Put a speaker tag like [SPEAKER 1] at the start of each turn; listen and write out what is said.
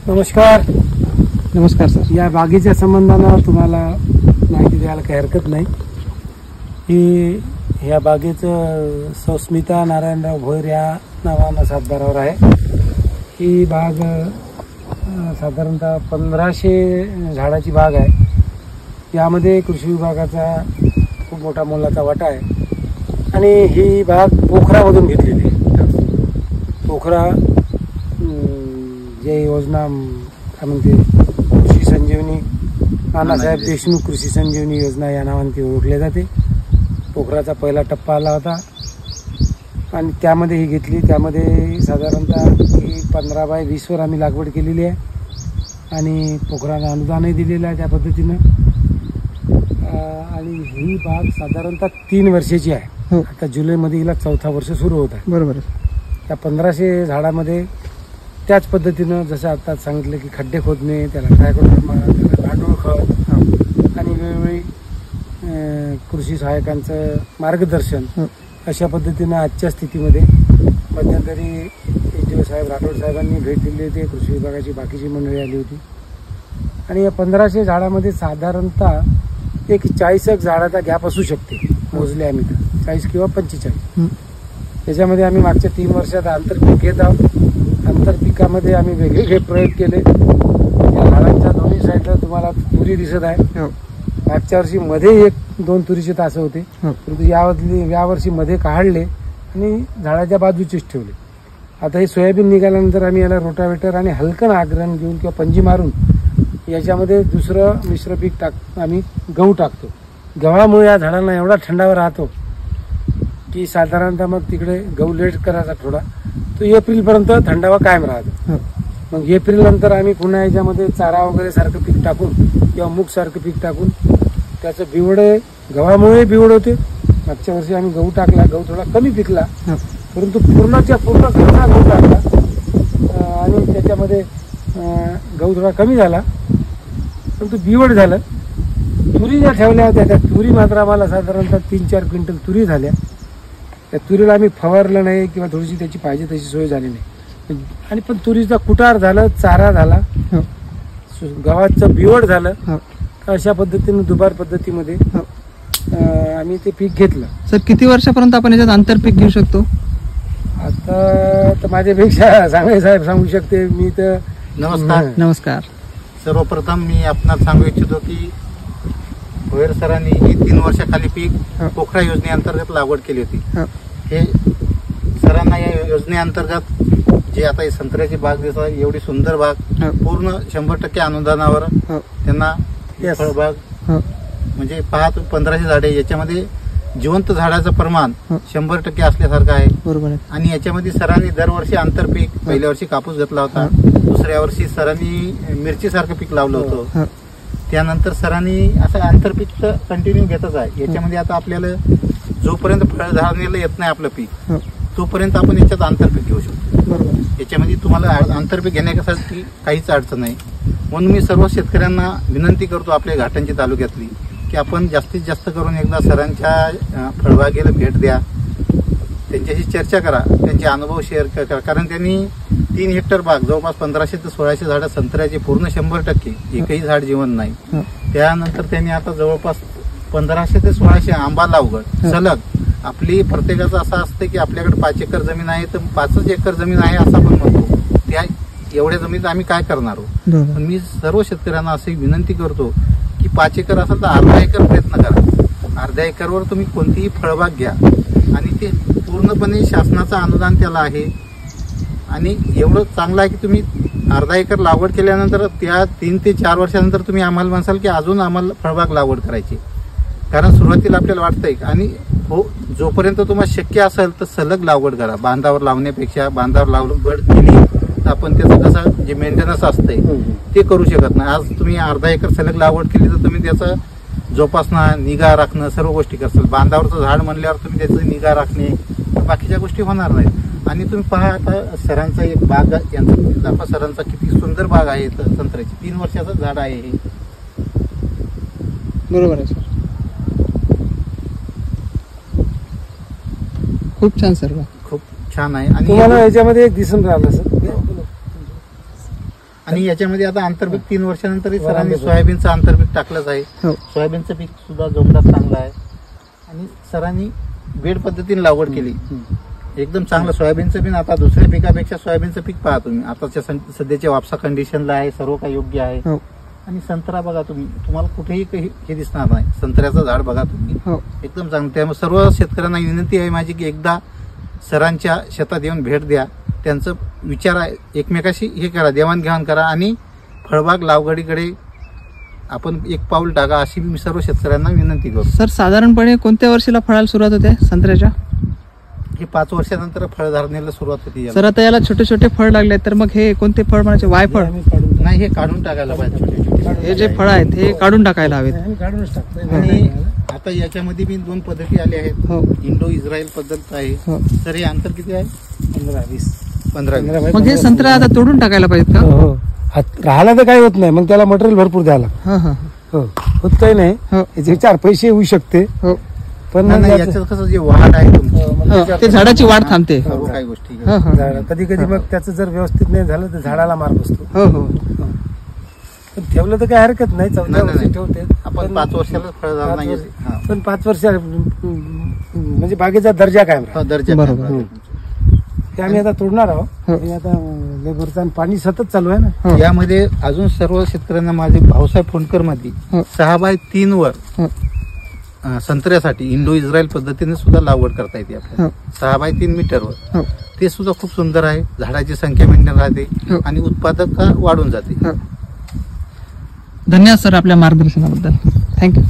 [SPEAKER 1] नमस्कार.
[SPEAKER 2] नमस्कार सर.
[SPEAKER 1] या बागेच्या संबंधानं तुम्हाला माहिती द्यायला काही हरकत नाही की या बागेचं सौस्मिता नारायणराव भोयर या नावानं सातबारावर आहे. ही बाग साधारणतः 1500 झाडाची बाग आहे. यामध्ये कृषी विभागाचा खूप मोठा मोलाचा वाटा आहे आणि ही बाग पोखरामधून घेतलेली आहे. पोखरा जे योजना काय म्हणते कृषी संजीवनी नानासाहेब देशमुख कृषी संजीवनी योजना या नावाने ती ओळखली जाते. पोखराचा पहिला टप्पा आला होता आणि त्यामध्ये ही घेतली. त्यामध्ये साधारणतः ही 15 बाय 20 वर आम्ही लागवड केलेली आहे आणि पोखराला अनुदानही दिलेलं आहे त्या पद्धतीनं. आणि ही बाग साधारणतः 3 वर्षाची आहे. आता जुलैमध्ये हिला 4था वर्ष सुरू होत आहे.
[SPEAKER 2] बरोबर.
[SPEAKER 1] त्या 1500 झाडामध्ये त्याच पद्धतीनं जसं आता सांगितलं की खड्डे खोदणे, त्याला ट्रायकोडर्मा मारा, त्याला गांडूळ खत आणि वेळोवेळी कृषी सहाय्यकांचं मार्गदर्शन अशा पद्धतीनं आजच्या स्थितीमध्ये मध्यंतरी एचओ साहेब राठोड साहेबांनी भेट दिली होती. कृषी विभागाची बाकीची मंडळी आली होती आणि या 1500 झाडामध्ये साधारणतः एक 40 झाडाचा गॅप असू शकते. मोजले आम्ही तर 40 किंवा 45. त्याच्यामध्ये आम्ही मागच्या 3 वर्षात आंतरपीक घेत आहोत. आंतरपिकामध्ये आम्ही वेगवेगळे प्रयोग केले. या झाडांच्या दोन्ही साईडला तुम्हाला तुरी दिसत आहे. मागच्या वर्षी मध्ये 1-2 तुरीचे तास होते, परंतु यावर्षी मध्ये काढले आणि झाडाच्या बाजूचेच ठेवले. आता हे सोयाबीन निघाल्यानंतर आम्ही याला रोटावेटर आणि हलकं आग्रहण घेऊन किंवा पंजी मारून याच्यामध्ये दुसरं मिश्र पीक आम्ही गहू टाकतो. गव्हामुळे या झाडांना एवढा थंडावा राहतो की साधारणतः मग तिकडे गहू लेट करायचा थोडा, तो एप्रिलपर्यंत थंडावा कायम राहतो. मग एप्रिल नंतर आम्ही पुन्हा याच्यामध्ये चारा वगैरे सारखं पीक टाकून किंवा मूग सारखं पीक टाकून त्याचं बिवडे गव्हामुळे बिवड होते. मागच्या वर्षी आम्ही गहू टाकला, गहू थोडा कमी पिकला, परंतु पूर्णच्या पूर्ण घरचा गहू टाकला आणि त्याच्यामध्ये गहू थोडा कमी झाला, परंतु बिवड झालं. तुरी ज्या ठेवल्या होत्या त्या तुरी मात्र आम्हाला साधारणतः 3-4 क्विंटल तुरी झाल्या. त्या तुरीला आम्ही फवारलं नाही किंवा थोडीशी त्याची पाहिजे तशी सोय झाली नाही. आणि पण तुरीचा कुटार झालं, चारा झाला, गव्हाचं बिवड झालं. अशा पद्धतीने दुबार पद्धतीमध्ये आम्ही ते पीक घेतलं.
[SPEAKER 2] सर किती वर्षापर्यंत आपण याच्यात आंतरपीक घेऊ शकतो?
[SPEAKER 1] आता तर माझ्यापेक्षा सांगळे साहेब सांगू शकते. मी तर
[SPEAKER 2] नमस्कार.
[SPEAKER 3] सर्वप्रथम मी आपणास सांगू इच्छितो की भोयर सरांनी ही 3 वर्षाखाली पीक पोखरा योजनेअंतर्गत लागवड केली होती. हे सरांना या योजनेअंतर्गत जे आता ही संत्र्याची बाग दिसत आहे, एवढी सुंदर बाग पूर्ण 100% अनुदानावर त्यांना फळबाग म्हणजे 1500 झाडे, याच्यामध्ये जिवंत झाडाचं प्रमाण 100% असल्यासारखं आहे.
[SPEAKER 2] बरोबर.
[SPEAKER 3] आणि याच्यामध्ये सरांनी दरवर्षी आंतरपीक, पहिल्या वर्षी कापूस घेतला होता, दुसऱ्या वर्षी सरांनी मिरची सारखं पीक लावलं होतं. त्यानंतर सरांनी असं आंतरपीक कंटिन्यू घेतच आहे. याच्यामध्ये आता आपल्याला जोपर्यंत फळधारणेला येत नाही आपलं पीक, तोपर्यंत आपण याच्यात आंतरपीक घेऊ शकतो. याच्यामध्ये तुम्हाला आंतरपीक घेण्यासाठी काहीच अडचण नाही. म्हणून मी सर्व शेतकऱ्यांना विनंती करतो आपल्या घाटांची तालुक्यातली की आपण जास्तीत जास्त करून एकदा सरांच्या फळबागेला भेट द्या, त्यांच्याशी चर्चा करा, त्यांचे अनुभव शेअर करा. कारण त्यांनी 3 हेक्टर बाग, जवळपास 1500 ते 1600 झाडं संत्र्याचे, पूर्ण 100%, एकही झाड जिवंत नाही. त्यानंतर त्यांनी आता जवळपास 1500 ते 1600 आंबा लागवड सलग. आपली प्रत्येकाचं असं असतं की आपल्याकडे 5 एकर जमीन आहे तर 5च एकर जमीन आहे असं आपण म्हणतो. त्या एवढ्या जमिनीत आम्ही काय करणार आहोत. पण मी सर्व शेतकऱ्यांना अशी विनंती करतो की 5 एकर असेल तर अर्धा एकर प्रयत्न करा. अर्ध्या एकरवर तुम्ही कोणतीही फळबाग घ्या आणि ते पूर्णपणे शासनाचं अनुदान त्याला आहे. आणि एवढं चांगलं आहे की तुम्ही अर्धा एकर लागवड केल्यानंतर त्या 3 ते 4 वर्षानंतर तुम्ही आम्हाला म्हणसाल की अजून आम्हाला फळबाग लागवड करायची. कारण सुरुवातीला आपल्याला वाटतंय आणि हो, जोपर्यंत तुम्हाला शक्य असेल तर सलग लागवड करा. बांधावर लावण्यापेक्षा बांधावर लागवड केली तर आपण त्याचं कसं जे मेंटेनन्स असतंय ते करू शकत नाही. आज तुम्ही अर्धा एकर सलग लागवड केली तर तुम्ही त्याचं जोपासना, निगा राखणं सर्व गोष्टी करताल. बांधावरचं झाड म्हणल्यावर तुम्ही त्याचं निगा राखणे, बाकीच्या गोष्टी होणार नाहीत. आणि तुम्ही पहा आता सरांचा एक बाग यांचा दाखवा, सरांचा किती सुंदर बाग आहे संत्र्याची. 3 वर्षाचं झाड आहे हे.
[SPEAKER 2] बरोबर आहे सर. खूप छान सर,
[SPEAKER 3] खूप छान आहे. आणि
[SPEAKER 1] तुम्हाला याच्यामध्ये एक दिसून राहिलं सर,
[SPEAKER 3] आणि याच्यामध्ये आता आंतरपीक 3 वर्षानंतरही सरांनी
[SPEAKER 1] आंबे
[SPEAKER 3] सोयाबीनचं आंतरपीक टाकलंच आहे.
[SPEAKER 2] हो.
[SPEAKER 3] सोयाबीनचं पीक सुद्धा जोमदार चांगलं आहे आणि सरांनी बेड पद्धतीने लागवड केली. एकदम चांगलं सोयाबीनचं पीक. आता दुसऱ्या पिकापेक्षा सोयाबीनचं पीक पहा तुम्ही. आताच्या सध्याच्या वापसा कंडिशनला आहे, सर्व काही योग्य आहे.
[SPEAKER 2] हो.
[SPEAKER 3] आणि संत्रा बघा तुम्ही, तुम्हाला कुठेही हे दिसणार नाही. संत्र्याचं झाड बघा तुम्ही,
[SPEAKER 2] हो.
[SPEAKER 3] एकदम चांगलं. त्यामुळे सर्व शेतकऱ्यांना विनंती आहे माझी की एकदा सरांच्या शेतात येऊन भेट द्या, त्यांचं विचार एकमेकाशी हे करा, देवाणघेवाण करा आणि फळबाग लागवडीकडे आपण एक पाऊल टाका, अशी मी सर्व शेतकऱ्यांना विनंती करतो.
[SPEAKER 2] सर साधारणपणे कोणत्या वर्षीला फळाला सुरुवात होते संत्र्याच्या?
[SPEAKER 3] हे 5 वर्षानंतर फळधारणेला सुरुवात होती याला.
[SPEAKER 2] सर आता याला छोटे छोटे फळ लागले, तर मग हे कोणते फळ म्हणायचे? वायफळ?
[SPEAKER 3] नाही, हे काढून टाकायला पाहिजे. छोटे छोटे
[SPEAKER 2] हे जे फळ आहेत हे काढून टाकायला हवेत.
[SPEAKER 1] आम्ही काढूनच टाकतो.
[SPEAKER 3] आणि आता याच्यामध्ये बी 2 पद्धती आल्या आहेत.
[SPEAKER 2] हो.
[SPEAKER 3] इंडो इस्रायल पद्धत आहे.
[SPEAKER 2] हो.
[SPEAKER 3] तर हे अंतर किती आहे?
[SPEAKER 1] 15-20.
[SPEAKER 3] 15.
[SPEAKER 2] मग हे संत्रा आता तोडून टाकायला पाहिजेत का?
[SPEAKER 1] हो. राहिला तर काही होत नाही, मग त्याला मटेरियल भरपूर द्यायला लागतं.
[SPEAKER 2] हा हा.
[SPEAKER 1] हो, होत काही नाही.
[SPEAKER 2] हो.
[SPEAKER 1] याचे 4 पैसे येऊ शकते,
[SPEAKER 2] हो.
[SPEAKER 1] पण
[SPEAKER 3] नाही,
[SPEAKER 1] मग
[SPEAKER 3] याच्यात कसं जे वाढ आहे तुमची,
[SPEAKER 2] हो, ते झाडाची वाढ थांबते.
[SPEAKER 3] सर्व काही गोष्टी
[SPEAKER 2] हो, हो.
[SPEAKER 1] कधी कधी मग त्याचं जर व्यवस्थित नाही झालं तर झाडाला मार बसतो.
[SPEAKER 2] हो हो.
[SPEAKER 1] पण ठेवलं तर काही हरकत नाही. 14
[SPEAKER 3] नाही,
[SPEAKER 1] वर्षी
[SPEAKER 3] नाही.
[SPEAKER 1] ठेवते
[SPEAKER 3] आपण 5 वर्षाला फळधारणा येते. हा.
[SPEAKER 1] पण 5 वर्ष म्हणजे बागेचा दर्जा कायम राहतो.
[SPEAKER 3] हा, दर्जा
[SPEAKER 2] बरोबर.
[SPEAKER 3] काय?
[SPEAKER 1] ते आम्ही आता तोडणार आहोत.
[SPEAKER 2] हो.
[SPEAKER 1] आणि आता लेबरचं आणि पाणी सतत चालू आहे ना.
[SPEAKER 2] हो.
[SPEAKER 3] यामध्ये अजून सर्व शेतकऱ्यांना माझे भाऊसाहेब फोंडकर मध्ये
[SPEAKER 2] हो.
[SPEAKER 3] 6x3 वर
[SPEAKER 2] हो.
[SPEAKER 3] संत्र्यासाठी इंडो इस्रायल पद्धतीने सुद्धा लागवड करता येते आपल्याला.
[SPEAKER 2] हो.
[SPEAKER 3] 6x3 मीटरवर.
[SPEAKER 2] हो.
[SPEAKER 3] ते सुद्धा खूप सुंदर आहे. झाडाची संख्या मेंटेन राहते
[SPEAKER 2] हो.
[SPEAKER 3] आणि उत्पादकता वाढून जाते.
[SPEAKER 2] हो. धन्यवाद सर आपल्या मार्गदर्शनाबद्दल. थँक्यू.